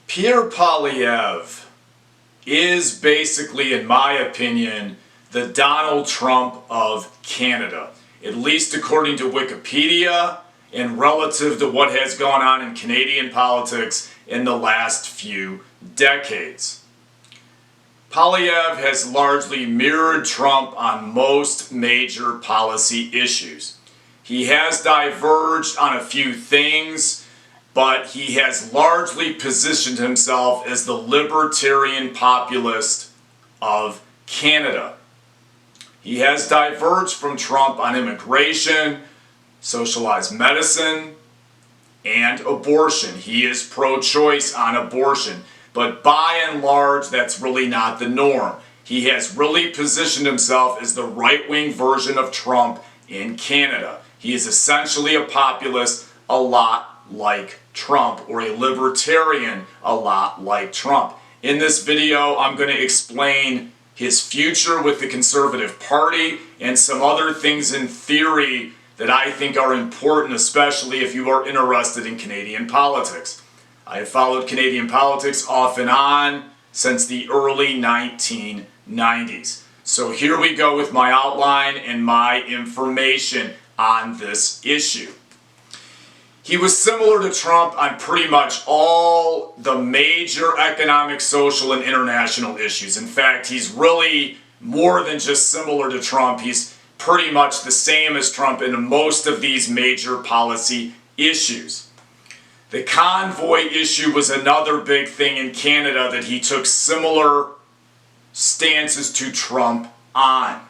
Pierre Poilievre is basically, in my opinion, the Donald Trump of Canada, at least according to Wikipedia and relative to what has gone on in Canadian politics in the last few decades. Poilievre has largely mirrored Trump on most major policy issues. He has diverged on a few things, but he has largely positioned himself as the libertarian populist of Canada. He has diverged from Trump on immigration, socialized medicine, and abortion. He is pro-choice on abortion, but by and large, that's really not the norm. He has really positioned himself as the right-wing version of Trump in Canada. He is essentially a populist, a lot like Trump, or a libertarian a lot like Trump. In this video, I'm going to explain his future with the Conservative Party and some other things in theory that I think are important, especially if you are interested in Canadian politics. I have followed Canadian politics off and on since the early 1990s. So here we go with my outline and my information on this issue. He was similar to Trump on pretty much all the major economic, social, and international issues. In fact, he's really more than just similar to Trump. He's pretty much the same as Trump in most of these major policy issues. The convoy issue was another big thing in Canada that he took similar stances to Trump on.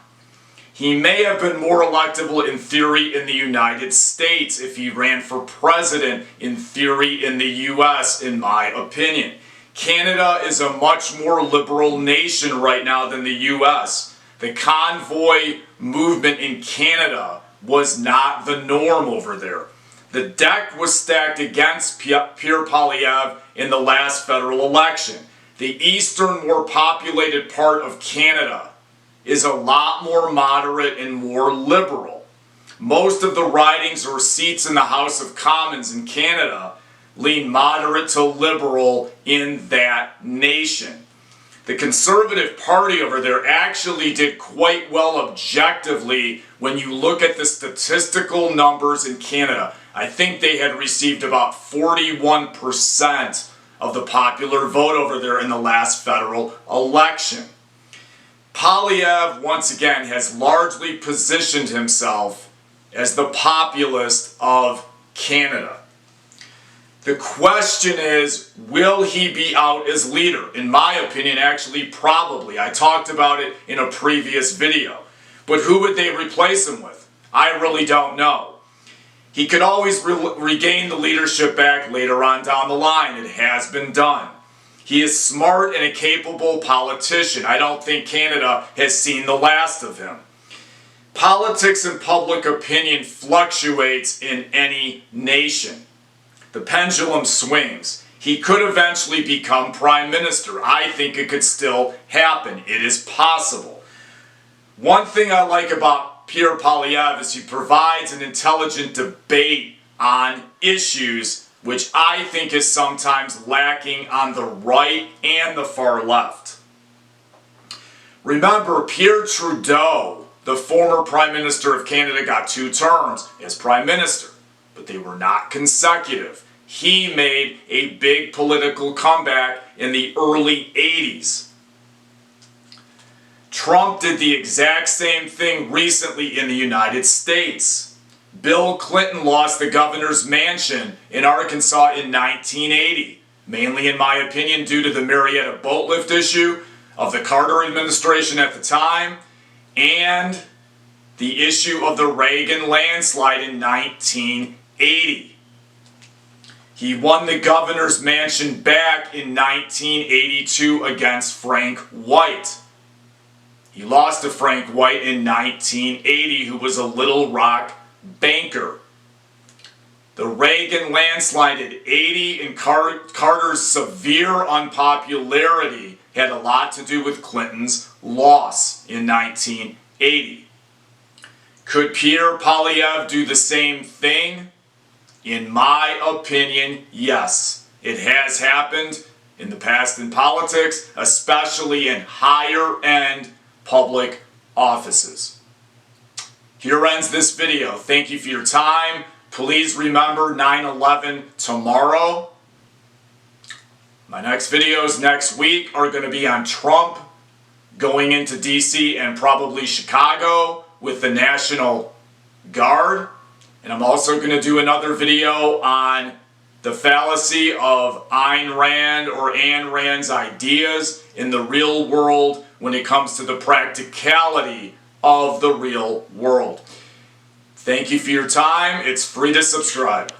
He may have been more electable in theory in the United States if he ran for president in theory in the US, in my opinion. Canada is a much more liberal nation right now than the US. The convoy movement in Canada was not the norm over there. The deck was stacked against Pierre Poilievre in the last federal election. The eastern, more populated part of Canada is a lot more moderate and more liberal. Most of the ridings or seats in the House of Commons in Canada lean moderate to liberal in that nation. The Conservative Party over there actually did quite well objectively when you look at the statistical numbers in Canada. I think they had received about 41% of the popular vote over there in the last federal election. Poilievre, once again, has largely positioned himself as the populist of Canada. The question is, will he be out as leader? In my opinion, actually, probably. I talked about it in a previous video. But who would they replace him with? I really don't know. He could always regain the leadership back later on down the line. It has been done. He is smart and a capable politician. I don't think Canada has seen the last of him. Politics and public opinion fluctuates in any nation. The pendulum swings. He could eventually become prime minister. I think it could still happen. It is possible. One thing I like about Pierre Poilievre is he provides an intelligent debate on issues which I think is sometimes lacking on the right and the far left. Remember, Pierre Trudeau, the former Prime Minister of Canada, got 2 terms as Prime Minister, but they were not consecutive. He made a big political comeback in the early 80s. Trump did the exact same thing recently in the United States. Bill Clinton lost the governor's mansion in Arkansas in 1980, mainly in my opinion due to the Marietta boat lift issue of the Carter administration at the time and the issue of the Reagan landslide in 1980. He won the governor's mansion back in 1982 against Frank White. He lost to Frank White in 1980, who was a Little Rock banker. The Reagan landslide at 80 and Carter's severe unpopularity had a lot to do with Clinton's loss in 1980. Could Pierre Poilievre do the same thing? In my opinion, yes. It has happened, in the past in politics, especially in higher-end public offices. Here ends this video. Thank you for your time. Please remember 9/11 tomorrow. My next videos next week are going to be on Trump going into DC and probably Chicago with the National Guard. And I'm also going to do another video on the fallacy of Ayn Rand or Anne Rand's ideas in the real world when it comes to the practicality of the real world. Thank you for your time. It's free to subscribe.